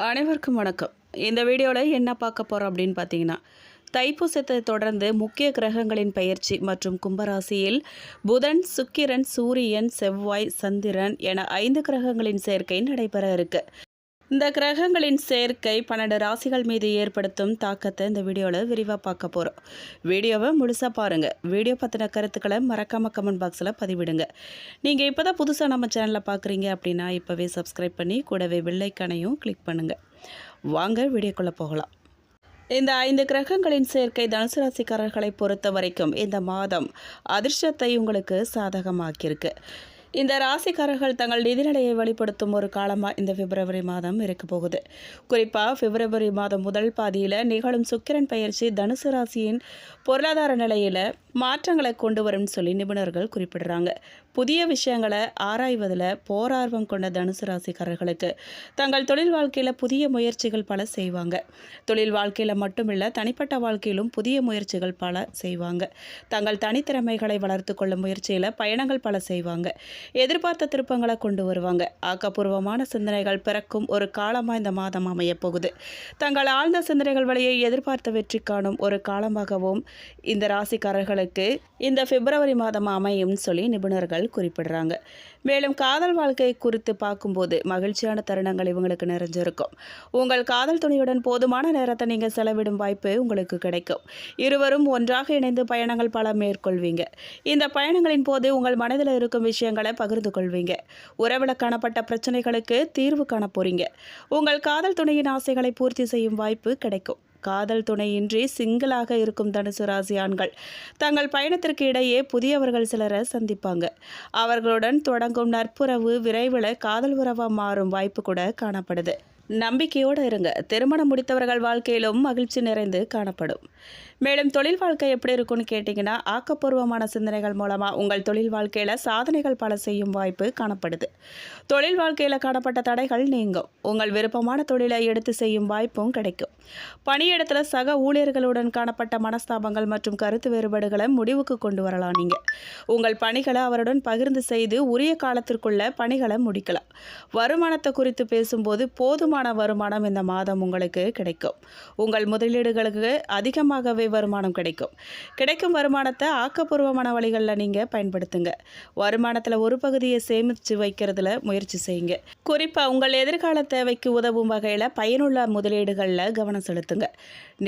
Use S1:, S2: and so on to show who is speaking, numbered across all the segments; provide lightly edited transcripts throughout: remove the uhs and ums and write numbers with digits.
S1: அனைவருக்கும் வணக்கம். இந்த வீடியோவில் என்ன பார்க்க போகிறோம் அப்படின்னு பார்த்தீங்கன்னா, தைப்பூசத்தை தொடர்ந்து முக்கிய கிரகங்களின் பெயர்ச்சி மற்றும் கும்பராசியில் புதன், சுக்கிரன், சூரியன், செவ்வாய், சந்திரன் என 5 கிரகங்களின் சேர்க்கை நடைபெற இருக்கு. இந்த கிரகங்களின் சேர்க்கை 12 ராசிகள் மீது ஏற்படுத்தும் தாக்கத்தை இந்த வீடியோவில் விரிவாக பார்க்க போகிறோம். வீடியோவை முழுசாக பாருங்கள். வீடியோ பற்றின கருத்துக்களை மறக்காமல் கமெண்ட் பாக்ஸில் பதிவிடுங்க. நீங்கள் இப்போ தான் புதுசாக நம்ம சேனலில் பார்க்குறீங்க அப்படின்னா இப்போவே சப்ஸ்கிரைப் பண்ணி கூடவே பெல் ஐகானையும் கிளிக் பண்ணுங்கள். வாங்க வீடியோக்குள்ளே போகலாம். இந்த 5 கிரகங்களின் சேர்க்கை தனுசு ராசிக்காரர்களை பொறுத்த வரைக்கும் இந்த மாதம் அதிர்ஷ்டத்தை உங்களுக்கு சாதகமாக்கியிருக்கு. இந்த ராசிக்காரர்கள் தங்கள் நிதிநிலையை வெளிப்படுத்தும் ஒரு காலமாக இந்த பிப்ரவரி மாதம் இருக்க போகுது. குறிப்பாக பிப்ரவரி மாதம் முதல் பாதியில் நிகழும் சுக்கிரன் பெயர்ச்சி தனுசு ராசியின் பொருளாதார நிலையில் மாற்றங்களை கொண்டு வரும்னு சொல்லி நிபுணர்கள் குறிப்பிடுறாங்க. புதிய விஷயங்களை ஆராய்வதில் போரார்வம் கொண்ட தனுசு ராசிக்காரர்களுக்கு தங்கள் தொழில் வாழ்க்கையில் புதிய முயற்சிகள் பல செய்வாங்க. தொழில் வாழ்க்கையில் மட்டுமில்லை, தனிப்பட்ட வாழ்க்கையிலும் புதிய முயற்சிகள் பல செய்வாங்க. தங்கள் தனித்திறமைகளை வளர்த்து கொள்ளும் முயற்சியில் பயணங்கள் பல செய்வாங்க. எதிர்பார்த்த திருப்பங்களை கொண்டு வருவாங்க. ஆக்கப்பூர்வமான சிந்தனைகள் பிறக்கும் ஒரு காலமாக இந்த மாதம் அமைய போகுது. தங்கள் ஆழ்ந்த சிந்தனைகள் வழியை எதிர்பார்த்த வெற்றி காணும் ஒரு காலமாகவும் இந்த ராசிக்காரர்களுக்கு இந்த பிப்ரவரி மாதம் அமையும் சொல்லி நிபுணர்கள் குறிப்பிடுறாங்க. மேலும் காதல் வாழ்க்கை குறித்து பார்க்கும்போது மகிழ்ச்சியான தருணங்கள் இவங்களுக்கு நிறைஞ்சிருக்கும். உங்கள் காதல் துணையுடன் போதுமான நேரத்தை நீங்கள் செலவிடும் வாய்ப்பு உங்களுக்கு கிடைக்கும். இருவரும் ஒன்றாக இணைந்து பயணங்கள் பல மேற்கொள்வீங்க. இந்த பயணங்களின் போது உங்கள் மனதில் இருக்கும் விஷயங்களை பகிர்ந்து கொள்வீங்க. உறவில் காணப்பட்ட பிரச்சனைகளுக்கு தீர்வு காண போறீங்க. உங்கள் காதல் துணையின் ஆசைகளை பூர்த்தி செய்யும் வாய்ப்பு கிடைக்கும். காதல் துணையின்றி சிங்கிளாக இருக்கும் தனுசு ராசி ஆண்கள் தங்கள் பயணத்திற்கு இடையே புதியவர்கள் சிலரை சந்திப்பாங்க. அவர்களுடன் தொடங்கும் நட்புறவு விரைவில் காதல் உறவாக மாறும் வாய்ப்பு கூட காணப்படுது. நம்பிக்கையோடு இருங்க. திருமணம் முடித்தவர்கள் வாழ்க்கையிலும் மகிழ்ச்சி நிறைந்து காணப்படும். மேலும் தொழில் வாழ்க்கை எப்படி இருக்குன்னு கேட்டிங்கன்னா, ஆக்கப்பூர்வமான சிந்தனைகள் மூலமாக உங்கள் தொழில் வாழ்க்கையில் சாதனைகள் பல செய்யும் வாய்ப்பு காணப்படுது. தொழில் வாழ்க்கையில் காணப்பட்ட தடைகள் நீங்கும். உங்கள் விருப்பமான தொழிலை எடுத்து செய்யும் வாய்ப்பும் கிடைக்கும். பணியிடத்தில் சக ஊழியர்களுடன் காணப்பட்ட மனஸ்தாபங்கள் மற்றும் கருத்து வேறுபாடுகளை முடிவுக்கு கொண்டு வரலாம். நீங்கள் உங்கள் பணிகளை அவருடன் பகிர்ந்து செய்து உரிய காலத்திற்குள்ள பணிகளை முடிக்கலாம். வருமானத்தை குறித்து பேசும்போது போதுமான வருமானம் இந்த மாதம் உங்களுக்கு கிடைக்கும். உங்கள் முதலீடுகளுக்கு அதிகமாகவே வருமானம் கிடைக்கும் வருமானத்தை ஆக்கப்பூர்வமான வழிகளில் நீங்கள் பயன்படுத்துங்க. வருமானத்தில் ஒரு பகுதியை சேமித்து வைக்கிறதுல முயற்சி செய்யுங்க. குறிப்பாக உங்கள் எதிர்கால தேவைக்கு உதவும் வகையில் பயனுள்ள முதலீடுகளில் கவனம் செலுத்துங்க.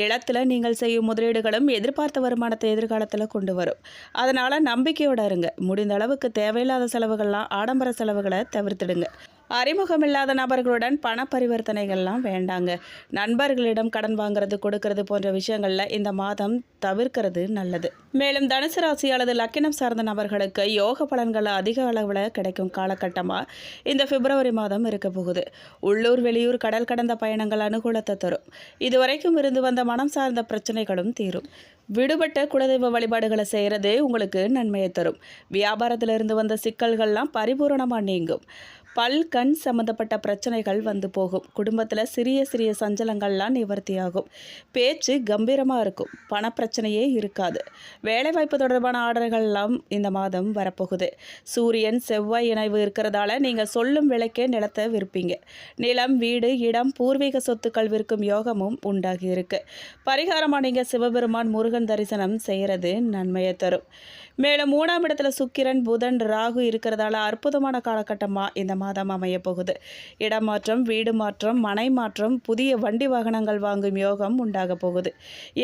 S1: நிலத்தில் நீங்கள் செய்யும் முதலீடுகளும் எதிர்பார்த்த வருமானத்தை எதிர்காலத்தில் கொண்டு வரும். அதனால் நம்பிக்கையோடு இருங்க. முடிந்த அளவுக்கு தேவையில்லாத செலவுகள்லாம் ஆடம்பர செலவுகளை தவிர்த்துடுங்க. அறிமுகமில்லாத நபர்களுடன் பண பரிவர்த்தனைகள்லாம் வேண்டாங்க. நண்பர்களிடம் கடன் வாங்குறது கொடுக்கறது போன்ற விஷயங்களில் இந்த மாதம் தவிர்க்கிறது நல்லது. மேலும் தனுசு ராசி அல்லது லக்கினம் சார்ந்த நபர்களுக்கு யோக பலன்கள் அதிக அளவில் கிடைக்கும் காலகட்டமாக இந்த பிப்ரவரி மாதம் இருக்க போகுது. உள்ளூர் வெளியூர் கடல் கடந்த பயணங்கள் அனுகூலத்தை தரும். இதுவரைக்கும் இருந்து வந்த மனம் சார்ந்த பிரச்சனைகளும் தீரும். விடுபட்ட குலதெய்வ வழிபாடுகளை செய்கிறது உங்களுக்கு நன்மையை தரும். வியாபாரத்திலிருந்து வந்த சிக்கல்கள்லாம் பரிபூரணமாக நீங்கும். பல் கண் சம்மந்தப்பட்ட பிரச்சனைகள் வந்து போகும். குடும்பத்தில் சிறிய சிறிய சஞ்சலங்கள்லாம் நிவர்த்தியாகும். பேச்சு கம்பீரமாக இருக்கும். பணப்பிரச்சனையே இருக்காது. வேலைவாய்ப்பு தொடர்பான ஆர்டர்கள்லாம் இந்த மாதம் வரப்போகுது. சூரியன் செவ்வாய் இணைவு இருக்கிறதால நீங்கள் சொல்லும் விலைக்கே நிலத்தை விற்பீங்க. நிலம், வீடு, இடம், பூர்வீக சொத்துக்கள் விற்கும் யோகமும் உண்டாகி இருக்கு. பரிகாரமாக நீங்கள் சிவபெருமான், முருகன் தரிசனம் செய்கிறது நன்மையை தரும். மேலும் 3ஆம் இடத்துல சுக்கிரன், புதன், ராகு இருக்கிறதால அற்புதமான காலகட்டமாக இந்த மாதம் அமைய போகுது. இடமாற்றம், வீடு மாற்றம், மனை மாற்றம், புதிய வண்டி வாகனங்கள் வாங்கும் யோகம் உண்டாக போகுது.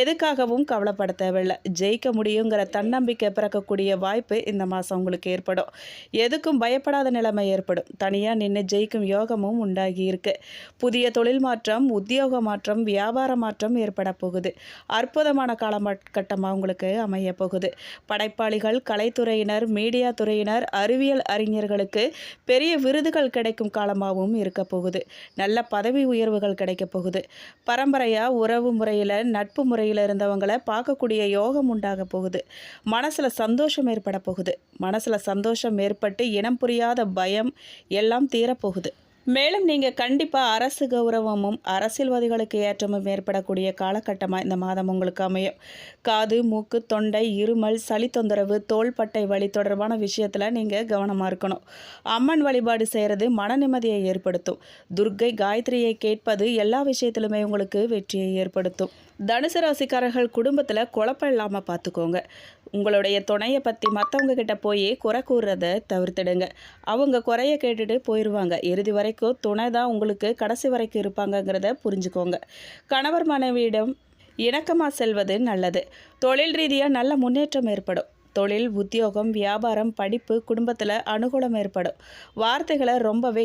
S1: எதுக்காகவும் கவலைப்பட தேவையில்லை. ஜெயிக்க முடியுங்கிற தன்னம்பிக்கை பிறக்கக்கூடிய வாய்ப்பு இந்த மாதம் உங்களுக்கு ஏற்படும். எதுக்கும் பயப்படாத நிலைமை ஏற்படும். தனியாக நின்று ஜெயிக்கும் யோகமும் உண்டாகி இருக்கு. புதிய தொழில் மாற்றம், உத்தியோக மாற்றம், வியாபார மாற்றம் ஏற்பட போகுது. அற்புதமான காலகட்டமாக உங்களுக்கு அமைய போகுது. படைப்பாளிகள், கலைத்துறையினர், மீடியா துறையினர், அறிவியல் அறிஞர்களுக்கு பெரிய விருதுகள் கிடைக்கும் காலமாகவும் இருக்க போகுது. நல்ல பதவி உயர்வுகள் கிடைக்க போகுது. பரம்பரையாக உறவு முறையில், நட்பு முறையில் இருந்தவங்களை பார்க்கக்கூடிய யோகம் உண்டாக போகுது. மனசில் சந்தோஷம் ஏற்பட போகுது. மனசில் சந்தோஷம் ஏற்பட்டு இனம் புரியாத பயம் எல்லாம் தீரப்போகுது. மேலும் நீங்கள் கண்டிப்பாக அரசு கௌரவமும் அரசியல்வாதிகளுக்கு ஏற்றமும் ஏற்படக்கூடிய காலகட்டமாக இந்த மாதம் உங்களுக்கு அமையும். காது, மூக்கு, தொண்டை, இருமல், சளி தொந்தரவு, தோள்பட்டை வலி தொடர்பான விஷயத்தில் நீங்கள் கவனமாக இருக்கணும். அம்மன் வழிபாடு செய்கிறது மன நிம்மதியை ஏற்படுத்தும். துர்க்கை, காயத்ரியை கேட்பது எல்லா விஷயத்திலுமே உங்களுக்கு வெற்றியை ஏற்படுத்தும். தனுசு ராசிக்காரர்கள் குடும்பத்தில் குழப்பம் இல்லாமல் பார்த்துக்கோங்க. உங்களுடைய துணையை பற்றி மற்றவங்க கிட்ட போய் குறை கூறுறத தவிர்த்துடுங்க. அவங்க குறைய கேட்டுட்டு போயிடுவாங்க. இறுதி வரைக்கும் துணை தான் உங்களுக்கு கடைசி வரைக்கும் இருப்பாங்கங்கிறத புரிஞ்சுக்கோங்க. கணவர் மனைவியிடம் இணக்கமாக செல்வது நல்லது. தொழில் ரீதியாக நல்ல முன்னேற்றம் ஏற்படும். தொழில், உத்தியோகம், வியாபாரம், படிப்பு, குடும்பத்தில் அனுகூலம் ஏற்படும். வார்த்தைகளை ரொம்பவே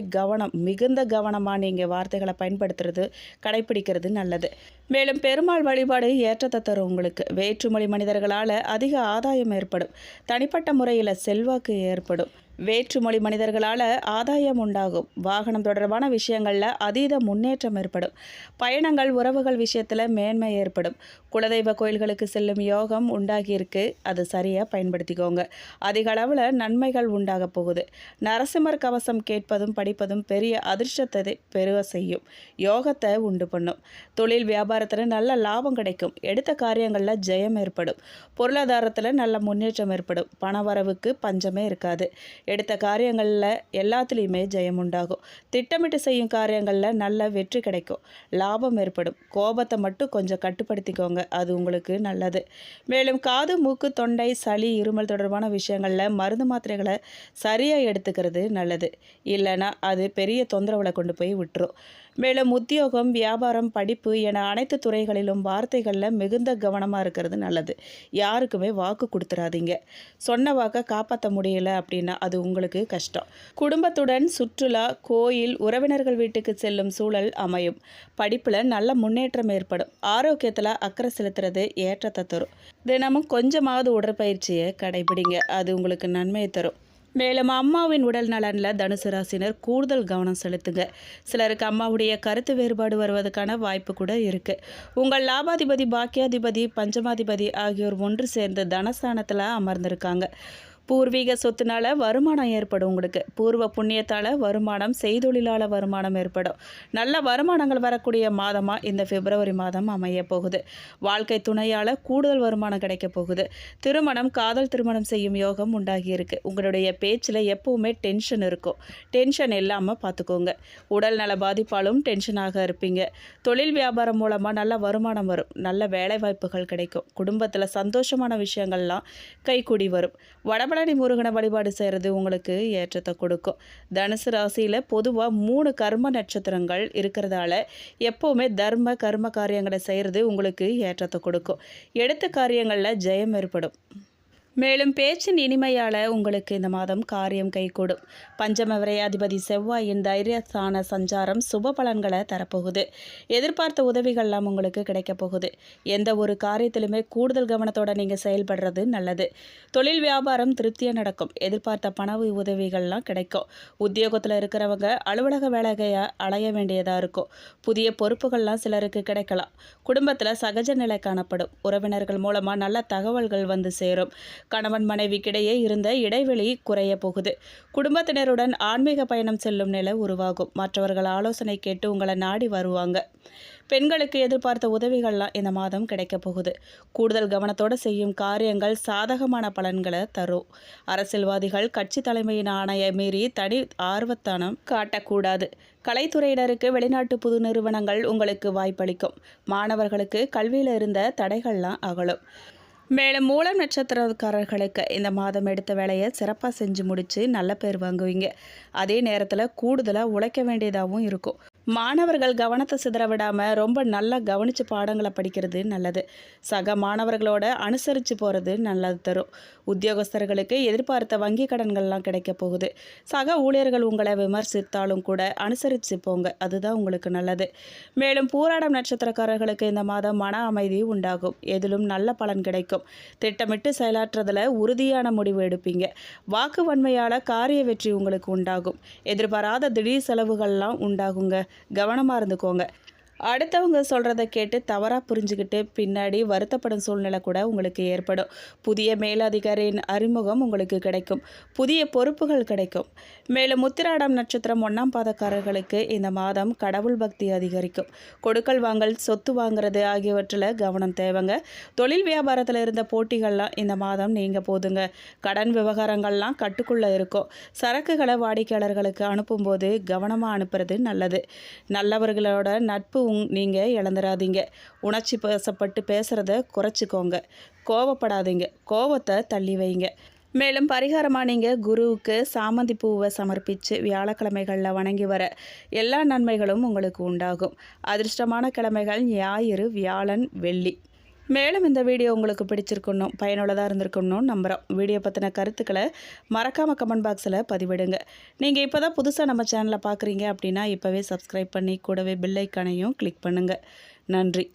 S1: மிகுந்த கவனமாக நீங்கள் வார்த்தைகளை பயன்படுத்துறது கடைப்பிடிக்கிறது நல்லது. மேலும் பெருமாள் வழிபாடு ஏற்றத்தை தரும். உங்களுக்கு வேற்றுமொழி மனிதர்களால் அதிக ஆதாயம் ஏற்படும். தனிப்பட்ட முறையில் செல்வாக்கு ஏற்படும். வேற்றுமொழி மனிதர்களால் ஆதாயம் உண்டாகும். வாகனம் தொடர்பான விஷயங்களில் அதீத முன்னேற்றம் ஏற்படும். பயணங்கள், உறவுகள் விஷயத்தில் மேன்மை ஏற்படும். குலதெய்வ கோயில்களுக்கு செல்லும் யோகம் உண்டாகியிருக்கு. அது சரியாக பயன்படுத்திக்கோங்க. அதிக அளவில் நன்மைகள் உண்டாக போகுது. நரசிம்மர் கவசம் கேட்பதும் படிப்பதும் பெரிய அதிர்ஷ்டத்தை பெருக செய்யும். யோகத்தை உண்டு பண்ணும். தொழில் வியாபாரத்தில் நல்ல லாபம் கிடைக்கும். எடுத்த காரியங்களில் ஜெயம் ஏற்படும். பொருளாதாரத்தில் நல்ல முன்னேற்றம் ஏற்படும். பணவரவுக்கு பஞ்சமே இருக்காது. எடுத்த காரியங்களில் எல்லாத்துலேயுமே ஜெயம் உண்டாகும். திட்டமிட்டு செய்யும் காரியங்களில் நல்ல வெற்றி கிடைக்கும். லாபம் ஏற்படும். கோபத்தை மட்டும் கொஞ்சம் கட்டுப்படுத்திக்கோங்க. அது உங்களுக்கு நல்லது. மேலும் காது, மூக்கு, தொண்டை, சளி, இருமல் தொடர்பான விஷயங்களில் மருந்து மாத்திரைகளை சரியாக எடுத்துக்கிறது நல்லது. இல்லைன்னா அது பெரிய தொந்தரவில் கொண்டு போய் விட்டுரும். மேலும் உத்தியோகம், வியாபாரம், படிப்பு என அனைத்து துறைகளிலும் வார்த்தைகளில் மிகுந்த கவனமாக இருக்கிறது நல்லது. யாருக்குமே வாக்கு கொடுத்துடாதீங்க. சொன்ன வாக்கை காப்பாற்ற முடியல அப்படின்னா அது உங்களுக்கு கஷ்டம். குடும்பத்துடன் சுற்றுலா, கோயில், உறவினர்கள் வீட்டுக்கு செல்லும் சூழல் அமையும். படிப்பில் நல்ல முன்னேற்றம் ஏற்படும். ஆரோக்கியத்தில் அக்கறை செலுத்துறது ஏற்றத்தை தரும். தினமும் கொஞ்சமாவது உடற்பயிற்சியை கடைபிடிங்க. அது உங்களுக்கு நன்மையை தரும். மேலும் அம்மாவின் உடல் நலனில் தனுசு ராசினர் கூடுதல் கவனம் செலுத்துங்க. சிலருக்கு அம்மாவுடைய கருத்து வேறுபாடு வருவதற்கான வாய்ப்பு கூட இருக்குது. உங்கள் லாபாதிபதி, பாக்கியாதிபதி, பஞ்சமாதிபதி ஆகியோர் ஒன்று சேர்ந்து தனஸ்தானத்தில் அமர்ந்திருக்காங்க. பூர்வீக சொத்துனால வருமானம் ஏற்படும். உங்களுக்கு பூர்வ புண்ணியத்தால் வருமானம், செய்தொழிலால் வருமானம் ஏற்படும். நல்ல வருமானங்கள் வரக்கூடிய மாதமாக இந்த பிப்ரவரி மாதம் அமைய போகுது. வாழ்க்கை துணையால் கூடுதல் வருமானம் கிடைக்க போகுது. திருமணம், காதல் திருமணம் செய்யும் யோகம் உண்டாகியிருக்கு. உங்களுடைய பேச்சில் எப்பவுமே டென்ஷன் இருக்கும். டென்ஷன் இல்லாமல் பார்த்துக்கோங்க. உடல் நல பாதிப்பாலும் டென்ஷனாக இருப்பீங்க. தொழில் வியாபாரம் மூலமாக நல்ல வருமானம் வரும். நல்ல வேலை வாய்ப்புகள் கிடைக்கும். குடும்பத்தில் சந்தோஷமான விஷயங்கள்லாம் கைக்கூடி வரும். வடபழனி முருகனை வழிபாடு செய்கிறது உங்களுக்கு ஏற்றத்தை கொடுக்கும். தனுசு ராசியில் பொதுவாக 3 கர்ம நட்சத்திரங்கள் இருக்கிறதால எப்போவுமே தர்ம கர்ம காரியங்களை செய்கிறது உங்களுக்கு ஏற்றத்தை கொடுக்கும். எடுத்த காரியங்களில் ஜெயம் ஏற்படும். மேலும் பேச்சின் இனிமையால் உங்களுக்கு இந்த மாதம் காரியம் கைகூடும். பஞ்சம விரையாதிபதி செவ்வாயின் தைரியஸ்தான சஞ்சாரம் சுப பலன்களை தரப்போகுது. எதிர்பார்த்த உதவிகள்லாம் உங்களுக்கு கிடைக்க போகுது. எந்த ஒரு காரியத்திலுமே கூடுதல் கவனத்தோடு நீங்கள் செயல்படுறது நல்லது. தொழில் வியாபாரம் திருப்தியாக நடக்கும். எதிர்பார்த்த பண உதவிகள்லாம் கிடைக்கும். உத்தியோகத்தில் இருக்கிறவங்க அலுவலக வேலையை அலைய வேண்டியதாக இருக்கும். புதிய பொறுப்புகள்லாம் சிலருக்கு கிடைக்கலாம். குடும்பத்தில் சகஜ நிலை காணப்படும். உறவினர்கள் மூலமாக நல்ல தகவல்கள் வந்து சேரும். கணவன் மனைவிக்கிடையே இருந்த இடைவெளி குறைய போகுது. குடும்பத்தினருடன் ஆன்மீக பயணம் செல்லும் நிலை உருவாகும். மற்றவர்கள் ஆலோசனை கேட்டு உங்களை நாடி வருவாங்க. பெண்களுக்கு எதிர்பார்த்த உதவிகள்லாம் இந்த மாதம் கிடைக்க போகுது. கூடுதல் கவனத்தோடு செய்யும் காரியங்கள் சாதகமான பலன்களை தரும். அரசியல்வாதிகள் கட்சி தலைமையின் ஆணையை மீறி தனி ஆர்வத்தனம் காட்டக்கூடாது. கலைத்துறையினருக்கு வெளிநாட்டு புது நிறுவனங்கள் உங்களுக்கு வாய்ப்பளிக்கும். மாணவர்களுக்கு கல்வியில் இருந்த தடைகள்லாம் அகலும். மேலும் மூலம் நட்சத்திரக்காரர்களுக்கு இந்த மாதம் எடுத்த வேலையை சிறப்பாக செஞ்சு முடித்து நல்ல பேர் வாங்குவீங்க. அதே நேரத்தில் கூடுதலாக உழைக்க வேண்டியதாகவும் இருக்கும். மாணவர்கள் கவனத்தை சிதற விடாமல் ரொம்ப நல்லா கவனித்து பாடங்களை படிக்கிறது நல்லது. சக மாணவர்களோட அனுசரித்து போகிறது நல்லது தரும். உத்தியோகஸ்தர்களுக்கு எதிர்பார்த்த வங்கி கடன்கள்லாம் கிடைக்க போகுது. சக ஊழியர்கள் உங்களை விமர்சித்தாலும் கூட அனுசரித்து போங்க. அதுதான் உங்களுக்கு நல்லது. மேலும் பூராடம் நட்சத்திரக்காரர்களுக்கு இந்த மாதம் மன அமைதி உண்டாகும். எதிலும் நல்ல பலன் கிடைக்கும். திட்டமிட்டு செயலாற்றுறதில் உறுதியான முடிவு எடுப்பீங்க. வாக்கு வன்மையால் காரிய வெற்றி உங்களுக்கு உண்டாகும். எதிர்பாராத திடீர் செலவுகள்லாம் உண்டாகுங்க. கவனமாக இருந்துக்கோங்க. அடுத்தவங்க சொல்கிறத கேட்டு தவறாக புரிஞ்சுக்கிட்டு பின்னாடி வருத்தப்படும் சூழ்நிலை கூட உங்களுக்கு ஏற்படும். புதிய மேலதிகாரியின் அறிமுகம் உங்களுக்கு கிடைக்கும். புதிய பொறுப்புகள் கிடைக்கும். மேலும் உத்திராடம் நட்சத்திரம் 1ஆம் பாதக்காரர்களுக்கு இந்த மாதம் கடவுள் பக்தி அதிகரிக்கும். கொடுக்கல் வாங்கல், சொத்து வாங்குறது ஆகியவற்றில் கவனம் தேவைங்க. தொழில் வியாபாரத்தில் இருந்த போட்டிகள்லாம் இந்த மாதம் நீங்க போதுங்க. கடன் விவகாரங்கள்லாம் கட்டுக்குள்ளே இருக்கும். சரக்குகளை வாடிக்கையாளர்களுக்கு அனுப்பும்போது கவனமாக அனுப்புறது நல்லது. நல்லவர்களோட நட்பு நீங்கள் இழந்துடாதீங்க. உணர்ச்சி பேசப்பட்டு பேசுகிறத குறைச்சிக்கோங்க. கோவப்படாதீங்க. கோவத்தை தள்ளி வைங்க. மேலும் பரிகாரமாக நீங்கள் குருவுக்கு சாமந்தி பூவை சமர்ப்பித்து வியாழக்கிழமைகளில் வணங்கி வர எல்லா நன்மைகளும் உங்களுக்கு உண்டாகும். அதிர்ஷ்டமான கிழமைகள் ஞாயிறு, வியாழன், வெள்ளி. மேலும் இந்த வீடியோ உங்களுக்கு பிடிச்சிருக்கணும், பயனுள்ளதாக இருந்திருக்கணும் நம்புகிறோம். வீடியோ பற்றின கருத்துக்களை மறக்காமல் கமெண்ட் பாக்ஸில் பதிவிடுங்க. நீங்கள் இப்போ தான் புதுசாக நம்ம சேனலை பார்க்குறீங்க அப்படின்னா இப்போவே சப்ஸ்கிரைப் பண்ணி கூடவே பெல் ஐக்கானையும் கிளிக் பண்ணுங்கள். நன்றி.